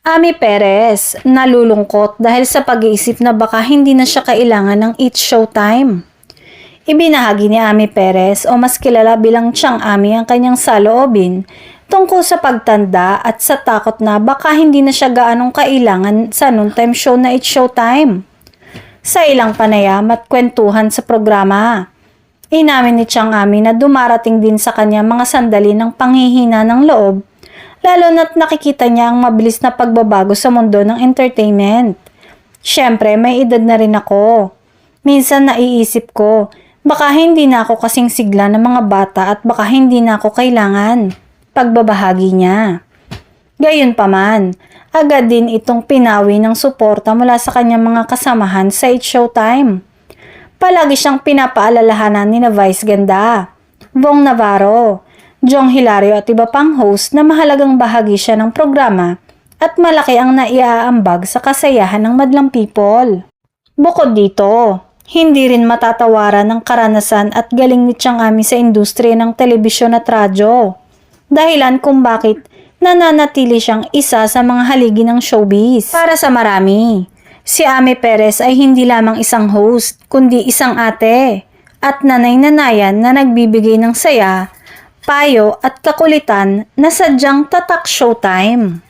Ami Perez, nalulungkot dahil sa pag-iisip na baka hindi na siya kailangan ng It's Showtime. Ibinahagi ni Ami Perez o mas kilala bilang Tiang Ami ang kanyang saloobin tungkol sa pagtanda at sa takot na baka hindi na siya gaanong kailangan sa noontime show na It's Showtime. Sa ilang panayam at kwentuhan sa programa, inamin ni Tiang Ami na dumarating din sa kanya mga sandali ng panghihina ng loob, lalo na't nakikita niya ang mabilis na pagbabago sa mundo ng entertainment. Siyempre, may edad na rin ako. Minsan naiisip ko, baka hindi na ako kasing sigla ng mga bata at baka hindi na ako kailangan. Pagbabahagi niya. Gayunpaman, agad din itong pinawi ng suporta mula sa kanyang mga kasamahan sa It's Showtime. Palagi siyang pinapaalalahanan ni na Vice Ganda, Bong Navarro, Jong Hilario at iba pang host na mahalagang bahagi siya ng programa at malaki ang naiaambag sa kasayahan ng madlang people. Bukod dito, hindi rin matatawaran ng karanasan at galing ni Tiang Ami sa industriya ng telebisyon at radyo. Dahilan kung bakit nananatili siyang isa sa mga haligi ng showbiz. Para sa marami, si Ami Perez ay hindi lamang isang host, kundi isang ate at nanay-nanayan na nagbibigay ng saya, payo at kakulitan na sadyang tatak showtime.